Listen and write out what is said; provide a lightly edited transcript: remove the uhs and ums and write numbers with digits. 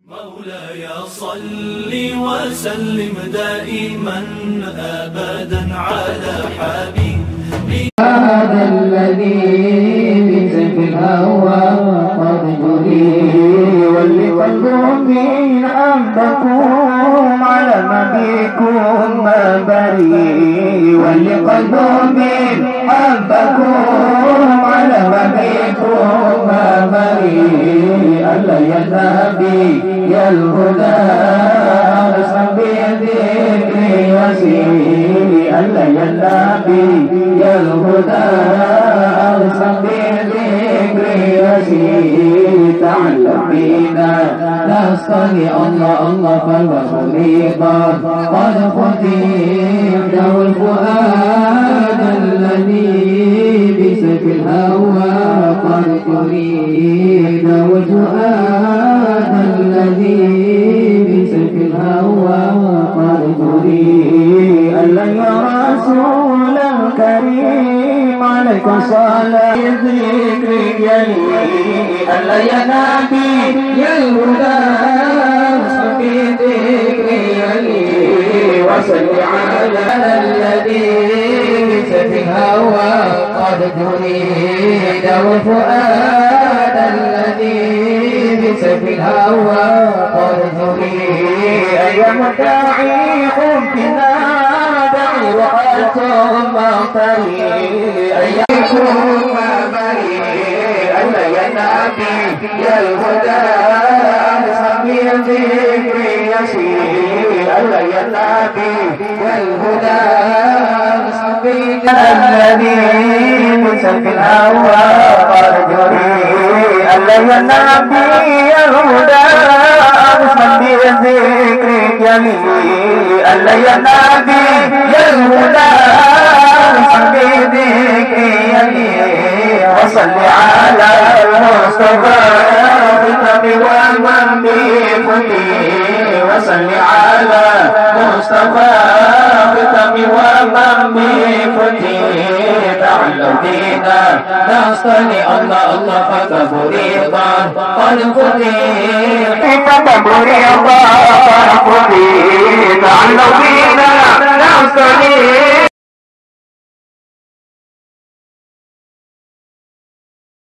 مولاي صل وسلم دائما أبدا على حبيبي هذا الذي بسيف الهوى قد جري واللي قلبهم من حبكم على مبيكم ما بري واللي قلبهم من حبكم على مبيكم ما بري ألا يذهبي يا الهدى أرسل بذكري وسيري ألا يذهبي يا الهدى أرسل بذكري وسيري تعلم بنا نصطني الله فالوصل قد ختم له الفؤاد الذي بسيف الهوى قد تريد والفؤاد الذي بسيف الهوى قد تريد ألا يا رسول الكريم عليك صلاة ذكرك يلي ألا يا نبي يا الهدى اصحب ذكري يلي وصل على الذي بسيف الهوى قد تريد والفؤاد الذي بسيف الهوى قد تريد أيها مداعي حبنا دعي وأنتم مغفري أيكم بري ألا يا نبي يا الهدى أصحبي ذكري يسير ألا يا نبي يا الهدى أصحبي الذي بسيف الهوى قد جري ألا يا نبي يا الهدى أصحبي ذكري جميل ألا يا نبي يا الهدى أصحبي ذكري جميل وصل على المصطفى بالنبي ومن بفضله وصل على المصطفى بالنبي ومن بفضله تعالوا بنا نصطني الله فتفريضا قد قدر فتفريضا قد قدر تعالوا بنا نصطني